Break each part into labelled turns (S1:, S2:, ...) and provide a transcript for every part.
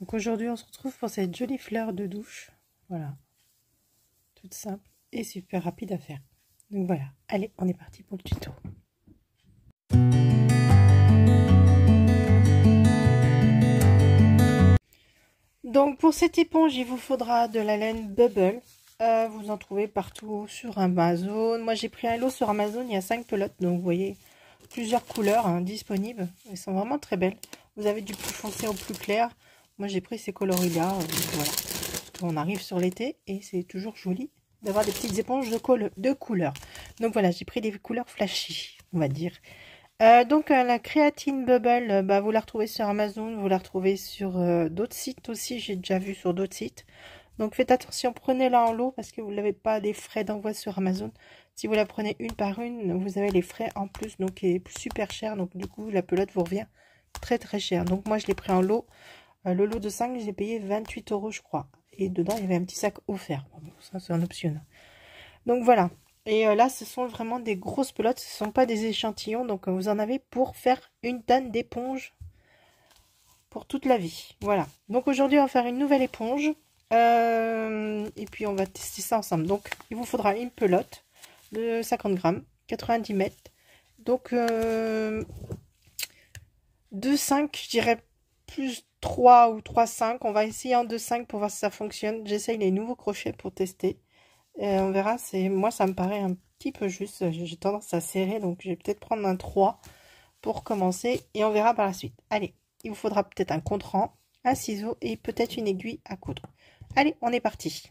S1: Donc aujourd'hui, on se retrouve pour cette jolie fleur de douche. Voilà, toute simple et super rapide à faire. Donc voilà, allez, on est parti pour le tuto. Donc pour cette éponge, il vous faudra de la laine Bubble. Vous en trouvez partout sur Amazon. Moi, j'ai pris un lot sur Amazon, il y a 5 pelotes. Donc vous voyez, plusieurs couleurs disponibles. Elles sont vraiment très belles. Vous avez du plus foncé au plus clair. Moi, j'ai pris ces coloris-là. Voilà. On arrive sur l'été et c'est toujours joli d'avoir des petites éponges de couleurs. Donc voilà, j'ai pris des couleurs flashy, on va dire. Donc la créatine bubble, vous la retrouvez sur Amazon, vous la retrouvez sur d'autres sites aussi, j'ai déjà vu sur d'autres sites. Donc faites attention, prenez-la en lot parce que vous n'avez pas des frais d'envoi sur Amazon. Si vous la prenez une par une, vous avez les frais en plus, donc qui est super cher. Donc du coup, la pelote vous revient très très cher. Donc moi, je l'ai pris en lot. Le lot de 5, j'ai payé 28 € je crois. Et dedans, il y avait un petit sac offert. Bon, ça, c'est un option. Donc voilà. Et là, ce sont vraiment des grosses pelotes. Ce ne sont pas des échantillons. Donc vous en avez pour faire une tonne d'éponge pour toute la vie. Voilà. Donc aujourd'hui, on va faire une nouvelle éponge. Et puis, on va tester ça ensemble. Donc, il vous faudra une pelote de 50 grammes, 90 mètres. Donc, 2,5, je dirais plus 3 ou 3,5. On va essayer en 2,5 pour voir si ça fonctionne. J'essaye les nouveaux crochets pour tester. Et on verra. Moi, ça me paraît un petit peu juste. J'ai tendance à serrer. Donc, je vais peut-être prendre un 3 pour commencer. Et on verra par la suite. Allez, il vous faudra peut-être un contre-rang, un ciseau et peut-être une aiguille à coudre. Allez, on est parti.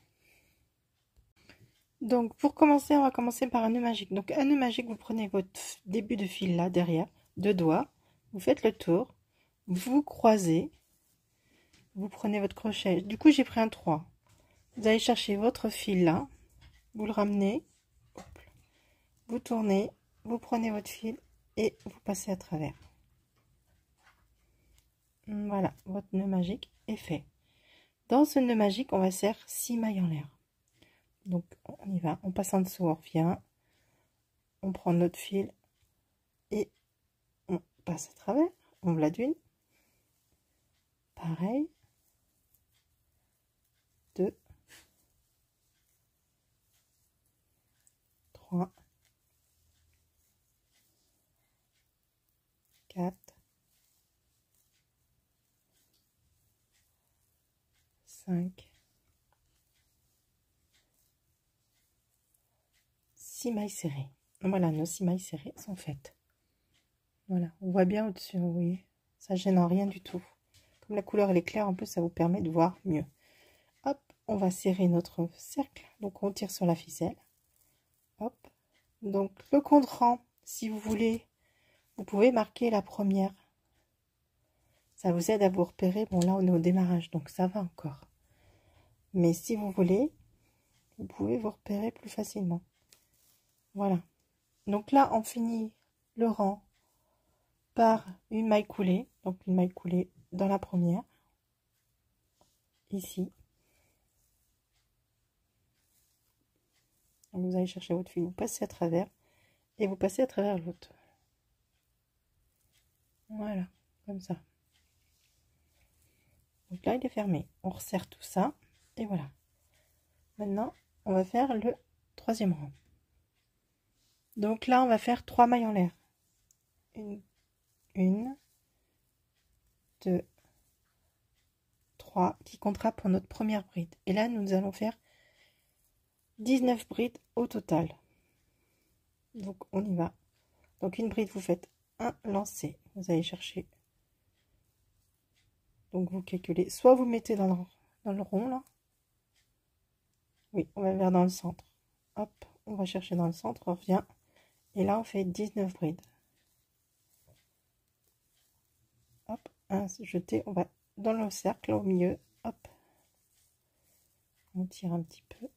S1: Donc, pour commencer, on va commencer par un nœud magique. Donc, un nœud magique, vous prenez votre début de fil là, derrière, 2 doigts. Vous faites le tour. Vous croisez. Vous prenez votre crochet. Du coup, j'ai pris un 3. Vous allez chercher votre fil là. Vous le ramenez. Vous tournez. Vous prenez votre fil et vous passez à travers. Voilà, votre nœud magique est fait. Dans ce nœud magique, on va faire 6 mailles en l'air. Donc, on y va. On passe en dessous, on revient. On prend notre fil et on passe à travers. On la d'une. Pareil. 2. 3. 4. 5. 6 mailles serrées. Voilà, nos 6 mailles serrées sont faites. Voilà, on voit bien au-dessus, vous voyez. Ça gêne en rien du tout. Comme la couleur elle est claire, en plus ça vous permet de voir mieux. Hop, on va serrer notre cercle. Donc on tire sur la ficelle. Hop. Donc le contre-rang, si vous voulez, vous pouvez marquer la première. Ça vous aide à vous repérer. Bon là on est au démarrage, donc ça va encore. Mais si vous voulez, vous pouvez vous repérer plus facilement. Voilà. Donc là on finit le rang par une maille coulée. Donc une maille coulée dans la première. Ici. Donc vous allez chercher votre fil, vous passez à travers et vous passez à travers l'autre. Voilà, comme ça. Donc là, il est fermé. On resserre tout ça et voilà. Maintenant, on va faire le troisième rang. Donc là, on va faire 3 mailles en l'air. Une, 2, 3, qui comptera pour notre première bride. Et là, nous allons faire 19 brides au total. Donc, on y va. Donc, une bride, vous faites un lancer. Vous allez chercher. Donc, vous calculez. Soit vous mettez dans le rond, là. Oui, on va vers dans le centre. Hop, on va chercher dans le centre, on revient. Et là, on fait 19 brides. Hop, un jeté, on va dans le cercle au milieu. Hop, on tire un petit peu.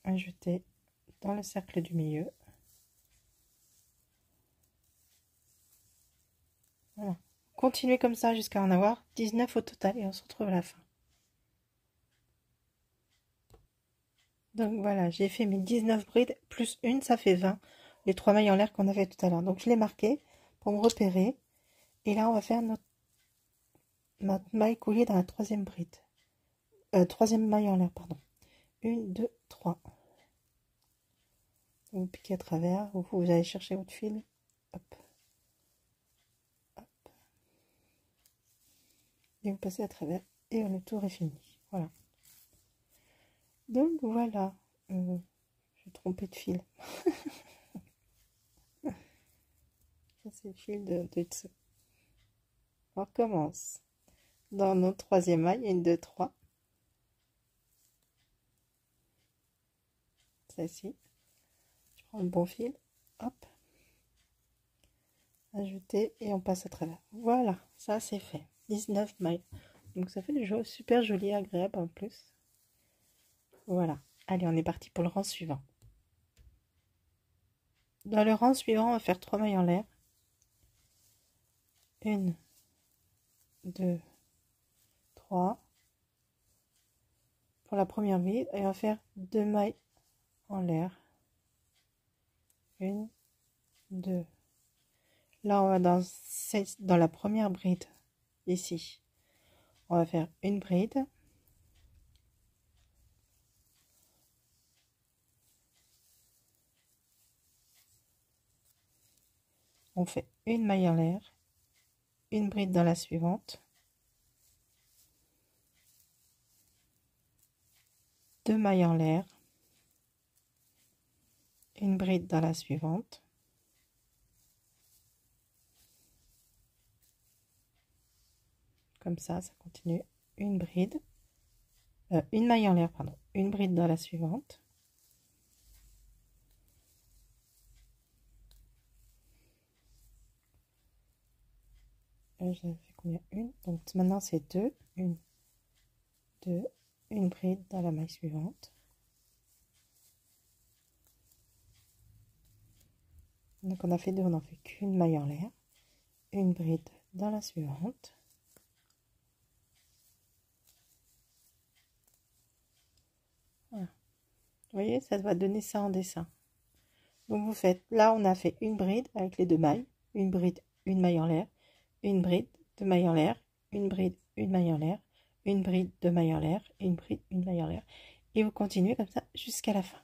S1: Un jeté dans le cercle du milieu. continuez comme ça jusqu'à en avoir 19 au total et on se retrouve à la fin. Donc voilà, j'ai fait mes 19 brides plus une, ça fait 20. Les 3 mailles en l'air qu'on a fait tout à l'heure. Donc je l'ai marqué pour me repérer. Et là, on va faire notre maille coulée dans la troisième bride. Troisième maille en l'air, pardon. 1, 2, 3. Vous piquez à travers, vous allez chercher votre fil. Hop. Hop. Et vous passez à travers. Et le tour est fini. Voilà. Donc voilà. J'ai trompé de fil. Ça, c'est le fil de dessous. On recommence. Dans notre troisième maille, 1, 2, 3. Celle-ci. Je prends le bon fil. Hop. Ajouter et on passe à travers. Voilà, ça c'est fait. 19 mailles. Donc ça fait des choses super joli, agréable en plus. Voilà. Allez, on est parti pour le rang suivant. Dans le rang suivant, on va faire 3 mailles en l'air. 1, 2, 3. Pour la première bride, et on va faire 2 mailles en l'air. 1, 2. Là, on va dans la première bride, ici. On va faire une bride. On fait une maille en l'air, une bride dans la suivante, 2 mailles en l'air, une bride dans la suivante, comme ça continue, une bride, une maille en l'air, pardon, une bride dans la suivante, j'avais fait combien? Une, donc maintenant c'est 2, 1, 2, une bride dans la maille suivante, donc on a fait 2, on n'en fait qu'une maille en l'air, une bride dans la suivante, voilà. Vous voyez, ça va donner ça en dessin. Donc vous faites, là on a fait une bride avec les 2 mailles, une bride, une maille en l'air, une bride, 2 mailles en l'air, une bride, une maille en l'air, une bride, 2 mailles en l'air, une bride, une maille en l'air, et vous continuez comme ça jusqu'à la fin.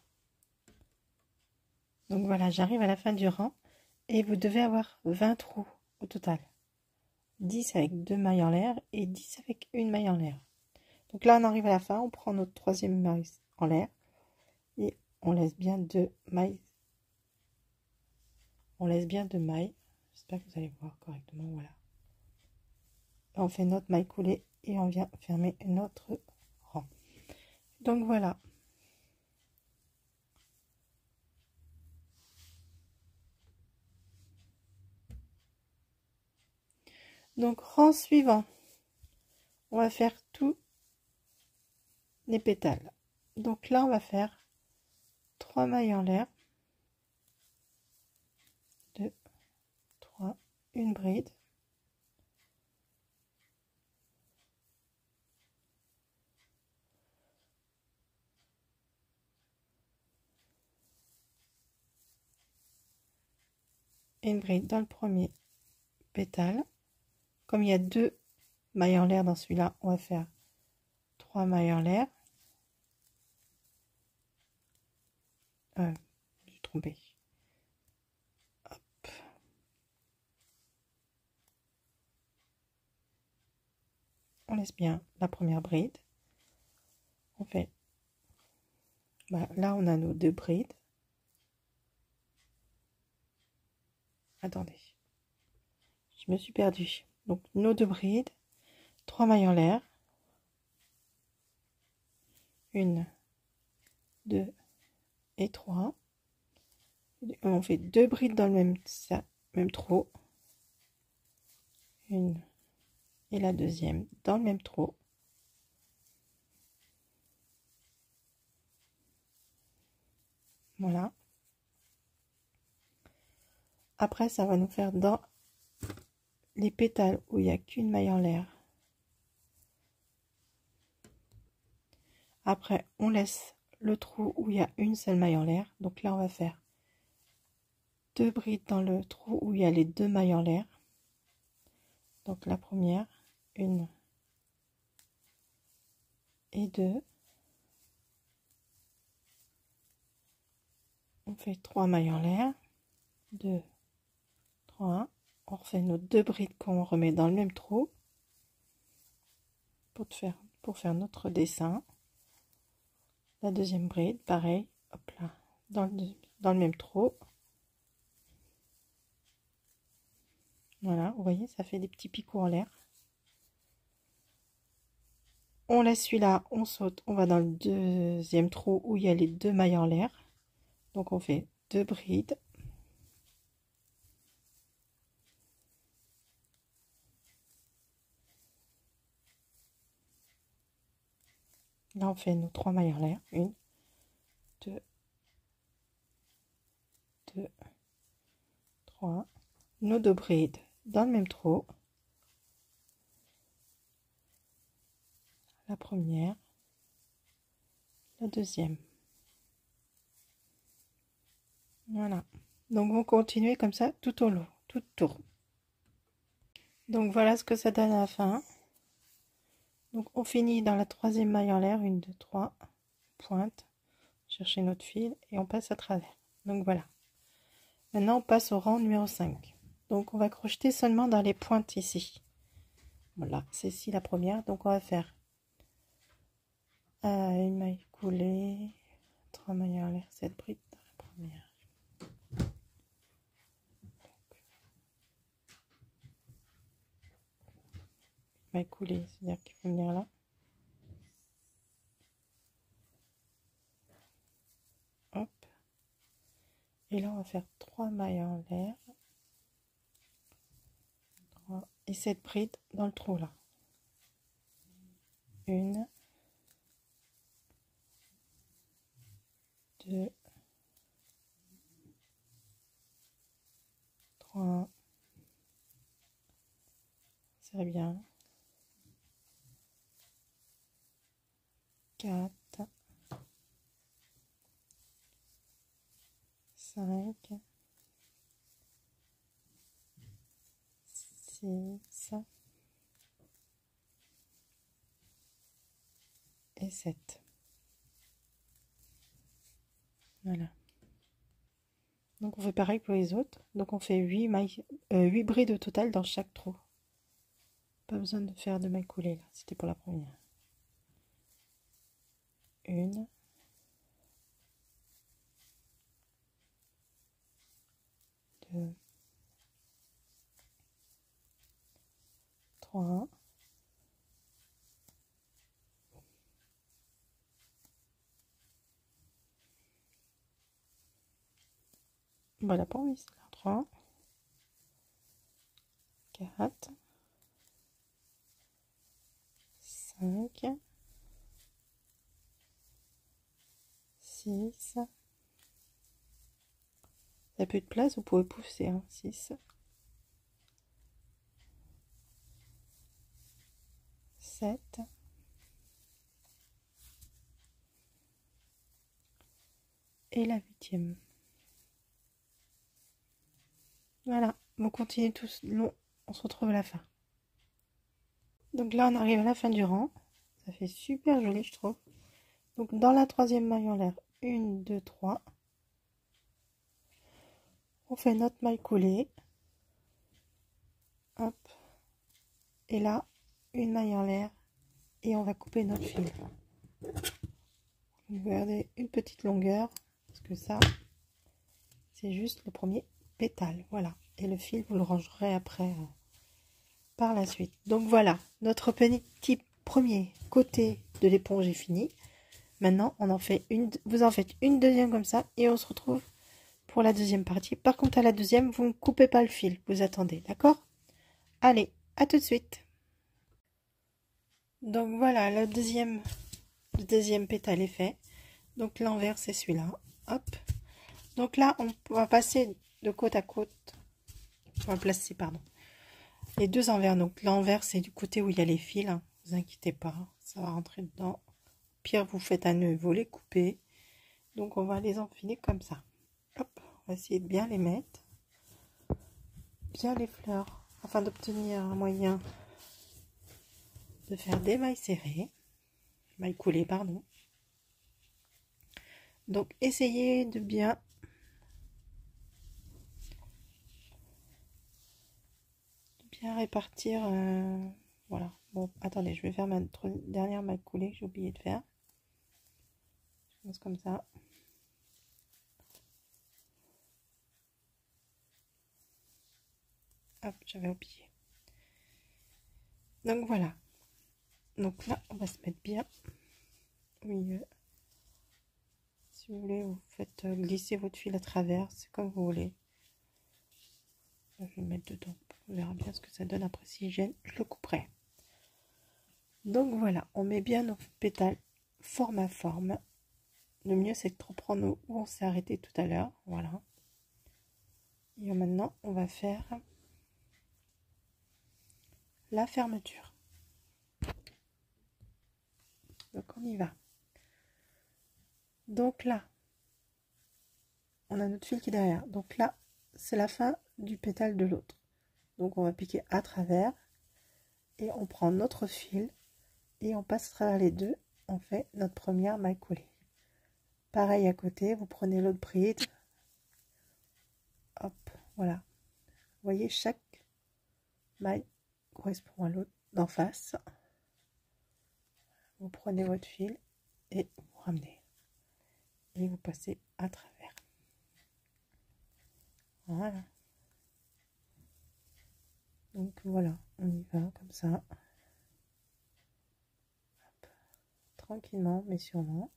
S1: Donc voilà, j'arrive à la fin du rang et vous devez avoir 20 trous au total. 10 avec 2 mailles en l'air et 10 avec une maille en l'air. Donc là on arrive à la fin, on prend notre troisième maille en l'air et on laisse bien 2 mailles. On laisse bien 2 mailles. J'espère que vous allez voir correctement, voilà. On fait notre maille coulée et on vient fermer notre rang. Donc voilà. Donc rang suivant, on va faire tous les pétales. Donc là on va faire 3 mailles en l'air, 2, 3, une bride, une bride dans le premier pétale. Comme il y a 2 mailles en l'air dans celui-là, on va faire 3 mailles en l'air. J'ai trompé. Hop. On laisse bien la première bride. On fait, là on a nos 2 brides. Attendez, je me suis perdue. Donc nos 2 brides, 3 mailles en l'air, 1, 2 et 3. On fait 2 brides dans le même trou, une et la deuxième dans le même trou. Voilà. Après ça va nous faire dans les pétales où il n'y a qu'une maille en l'air. Après, on laisse le trou où il y a une seule maille en l'air. Donc là, on va faire 2 brides dans le trou où il y a les 2 mailles en l'air. Donc la première, 1 et 2. On fait 3 mailles en l'air. 2, 3. On refait nos 2 brides qu'on remet dans le même trou pour faire notre dessin. La deuxième bride, pareil, hop là, dans le même trou. Voilà, vous voyez, ça fait des petits picots en l'air. On laisse celui-là, on saute, on va dans le deuxième trou où il y a les 2 mailles en l'air. Donc on fait 2 brides. Là, on fait nos 3 mailles en l'air. 1, 2, 2, 3. Nos 2 brides dans le même trou. La première, la deuxième. Voilà. Donc, vous continuez comme ça tout au long, tout tour. Donc, voilà ce que ça donne à la fin. Donc, on finit dans la troisième maille en l'air. 1, 2, 3. Pointe. Chercher notre fil et on passe à travers. Donc, voilà. Maintenant, on passe au rang numéro 5. Donc, on va crocheter seulement dans les pointes ici. Voilà, c'est ici la première. Donc, on va faire une maille coulée, 3 mailles en l'air, 7 brides dans la première. Maille coulée, c'est-à-dire qu'il faut venir là. Hop. Et là, on va faire 3 mailles en l'air. Et 7 brides dans le trou là. 1, 2, 3, c'est bien, 4, 5, 6 et 7. Voilà. Donc on fait pareil pour les autres. Donc on fait 8 mailles, 8 brides au total dans chaque trou. Pas besoin de faire de mailles coulées là, c'était pour la première. 1, 2, 3, voilà pour lui, 3, 4, 5, 6. Il n'y a plus de place, vous pouvez pousser, hein, 6, 7, et la 8e. Voilà, on continue tous long, on se retrouve à la fin. Donc là, on arrive à la fin du rang. Ça fait super joli, je trouve. Donc dans la troisième maille en l'air, 1, 2, 3. On fait notre maille coulée. Hop. Et là, une maille en l'air. Et on va couper notre fil. Vous regardez une petite longueur. Parce que ça, c'est juste le premier pétale. Voilà. Et le fil, vous le rangerez après par la suite. Donc voilà, notre petit premier côté de l'éponge est fini. Maintenant, on en fait une, vous en faites une deuxième comme ça. Et on se retrouve pour la deuxième partie. Par contre, à la deuxième, vous ne coupez pas le fil. Vous attendez, d'accord? Allez, à tout de suite. Donc voilà, le deuxième pétale est fait. Donc l'envers, c'est celui-là. Hop. Donc là, on va passer de côte à côte. On va placer, pardon. les deux envers. Donc l'envers, c'est du côté où il y a les fils, hein. Vous inquiétez pas, ça va rentrer dedans. Pire, vous faites un nœud, vous les coupez. Donc on va les enfiler comme ça. Hop, on va essayer de bien les mettre. Bien les fleurs, afin d'obtenir un moyen de faire des mailles serrées. Mailles coulées, pardon. Donc essayez de bien répartir. Voilà. Bon, attendez, je vais faire ma dernière maille coulée que j'ai oublié de faire. Je commence comme ça. Hop, j'avais oublié. Donc voilà. Donc là, on va se mettre bien au milieu. Si vous voulez, vous faites glisser votre fil à travers, c'est comme vous voulez. Je vais le mettre dedans. On verra bien ce que ça donne. Après, si gêne, je le couperai. Donc voilà, on met bien nos pétales forme à forme. Le mieux, c'est de reprendre où on s'est arrêté tout à l'heure. Voilà. Et maintenant, on va faire la fermeture. Donc, on y va. Donc là, on a notre fil qui est derrière. Donc là, c'est la fin du pétale de l'autre. Donc, on va piquer à travers. Et on prend notre fil. Et on passe à travers les deux. On fait notre première maille coulée. Pareil à côté, vous prenez l'autre bride. Hop, voilà. Vous voyez, chaque maille correspond à l'autre d'en face. Vous prenez votre fil et vous ramenez. Et vous passez à travers. Voilà. Donc voilà, on y va comme ça. Hop. Tranquillement, mais sûrement.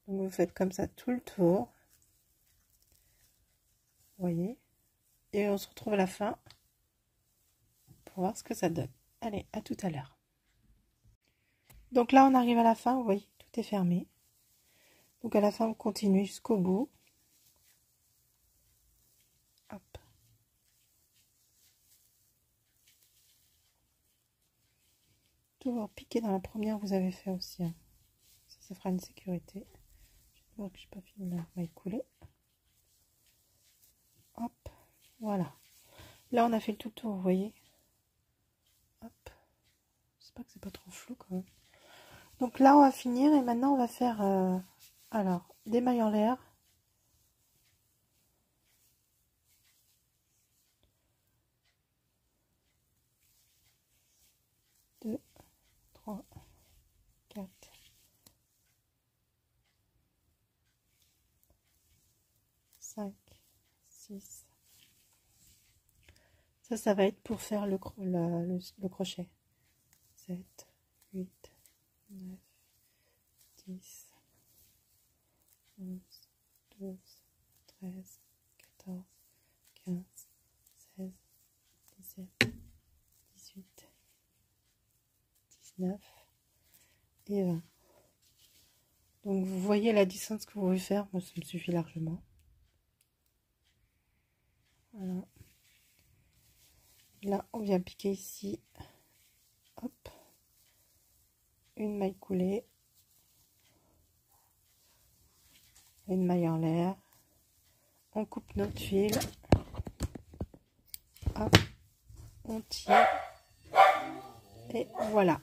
S1: Donc vous faites comme ça tout le tour. Vous voyez. Et on se retrouve à la fin pour voir ce que ça donne. Allez, à tout à l'heure. Donc là, on arrive à la fin, vous voyez, tout est fermé. Donc à la fin, vous continuez jusqu'au bout. Hop. Toujours piquer dans la première, vous avez fait aussi. Hein. Ça fera une sécurité. Je vais voir que je n'ai pas fini ma maille coulée. Hop, voilà. Là, on a fait le tout tour, vous voyez. Hop. J'espère que c'est pas trop flou quand même. Donc là, on va finir et maintenant, on va faire alors des mailles en l'air. 2, 3, 4, 5, 6. Ça va être pour faire le crochet. 7, 8, 9, 10, 11, 12, 13, 14, 15, 16, 17, 18, 19 et 20. Donc vous voyez la distance que vous voulez faire, moi ça me suffit largement. Voilà. Là on vient piquer ici, hop, une maille coulée, une maille en l'air, on coupe notre fil, hop, on tire et voilà.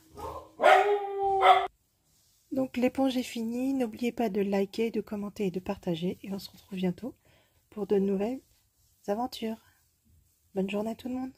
S1: Donc l'éponge est finie, n'oubliez pas de liker, de commenter et de partager et on se retrouve bientôt pour de nouvelles aventures. Bonne journée à tout le monde.